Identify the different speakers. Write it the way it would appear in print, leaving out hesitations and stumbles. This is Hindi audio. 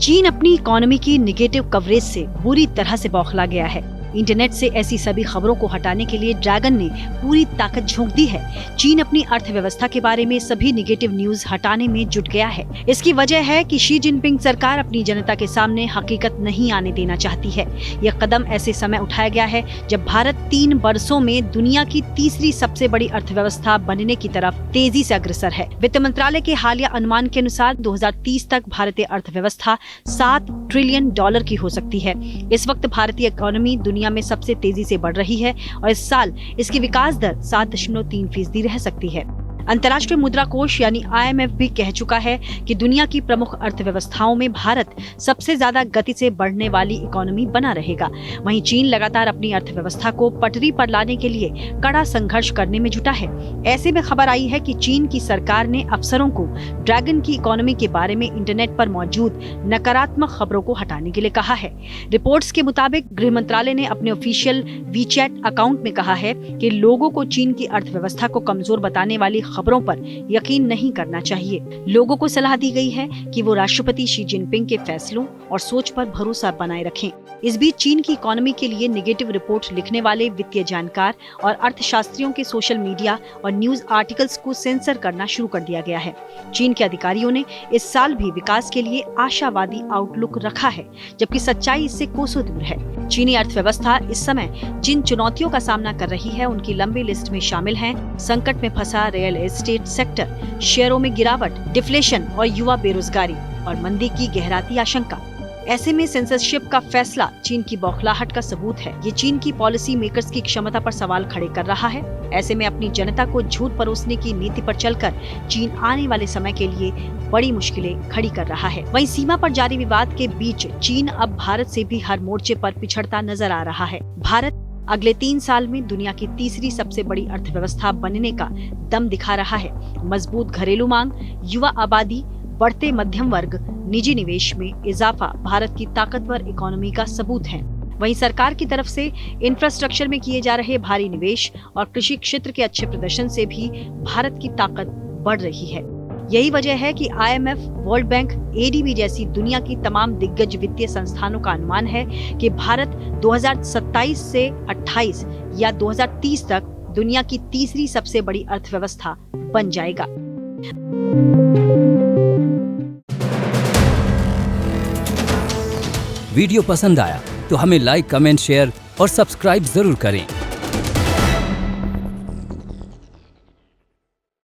Speaker 1: चीन अपनी इकोनॉमी की निगेटिव कवरेज से बुरी तरह से बौखला गया है। इंटरनेट से ऐसी सभी खबरों को हटाने के लिए ड्रैगन ने पूरी ताकत झोंक दी है। चीन अपनी अर्थव्यवस्था के बारे में सभी निगेटिव न्यूज हटाने में जुट गया है। इसकी वजह है कि शी जिनपिंग सरकार अपनी जनता के सामने हकीकत नहीं आने देना चाहती है। यह कदम ऐसे समय उठाया गया है जब भारत 3 वर्षों में दुनिया की तीसरी सबसे बड़ी अर्थव्यवस्था बनने की तरफ तेजी से अग्रसर है। वित्त मंत्रालय के हालिया अनुमान के अनुसार 2030 तक भारतीय अर्थव्यवस्था $7 ट्रिलियन की हो सकती है। इस वक्त भारतीय इकोनॉमी दुनिया में सबसे तेजी से बढ़ रही है और इस साल इसकी विकास दर 7.3% रह सकती है। अंतर्राष्ट्रीय मुद्रा कोष यानी IMF भी कह चुका है कि दुनिया की प्रमुख अर्थव्यवस्थाओं में भारत सबसे ज्यादा गति से बढ़ने वाली इकोनॉमी बना रहेगा। वहीं चीन लगातार अपनी अर्थव्यवस्था को पटरी पर लाने के लिए कड़ा संघर्ष करने में जुटा है। ऐसे में खबर आई है कि चीन की सरकार ने अफसरों को ड्रैगन की इकोनॉमी के बारे में इंटरनेट पर मौजूद नकारात्मक खबरों को हटाने के लिए कहा है। रिपोर्ट्स के मुताबिक गृह मंत्रालय ने अपने ऑफिशियल WeChat अकाउंट में कहा है कि लोगों को चीन की अर्थव्यवस्था को कमजोर बताने वाली खबरों पर यकीन नहीं करना चाहिए। लोगों को सलाह दी गई है कि वो राष्ट्रपति शी जिनपिंग के फैसलों और सोच पर भरोसा बनाए रखें। इस बीच चीन की इकोनॉमी के लिए नेगेटिव रिपोर्ट लिखने वाले वित्तीय जानकार और अर्थशास्त्रियों के सोशल मीडिया और न्यूज आर्टिकल्स को सेंसर करना शुरू कर दिया गया है। चीन के अधिकारियों ने इस साल भी विकास के लिए आशावादी आउटलुक रखा है, जबकि सच्चाई इससे कोसों दूर है। चीनी अर्थव्यवस्था इस समय जिन चुनौतियों का सामना कर रही है उनकी लंबी लिस्ट में शामिल हैं संकट में फंसा रियल एस्टेट सेक्टर, शेयरों में गिरावट, डिफ्लेशन और युवा बेरोजगारी और मंदी की गहराती आशंका। ऐसे में सेंसरशिप का फैसला चीन की बौखलाहट का सबूत है। ये चीन की पॉलिसी मेकर्स की क्षमता पर सवाल खड़े कर रहा है। ऐसे में अपनी जनता को झूठ परोसने की नीति पर चलकर चीन आने वाले समय के लिए बड़ी मुश्किलें खड़ी कर रहा है। वहीं सीमा पर जारी विवाद के बीच चीन अब भारत से भी हर मोर्चे पर पिछड़ता नजर आ रहा है। भारत अगले 3 साल में दुनिया की तीसरी सबसे बड़ी अर्थव्यवस्था बनने का दम दिखा रहा है। मजबूत घरेलू मांग, युवा आबादी, बढ़ते मध्यम वर्ग, निजी निवेश में इजाफा भारत की ताकतवर इकोनॉमी का सबूत है। वहीं सरकार की तरफ से इंफ्रास्ट्रक्चर में किए जा रहे भारी निवेश और कृषि क्षेत्र के अच्छे प्रदर्शन से भी भारत की ताकत बढ़ रही है। यही वजह है कि IMF, वर्ल्ड बैंक, ADB जैसी दुनिया की तमाम दिग्गज वित्तीय संस्थानों का अनुमान है कि भारत 2027 से 28 या 2030 तक दुनिया की तीसरी सबसे बड़ी अर्थव्यवस्था बन जाएगा।
Speaker 2: वीडियो पसंद आया तो हमें लाइक, कमेंट, शेयर और सब्सक्राइब जरूर करें।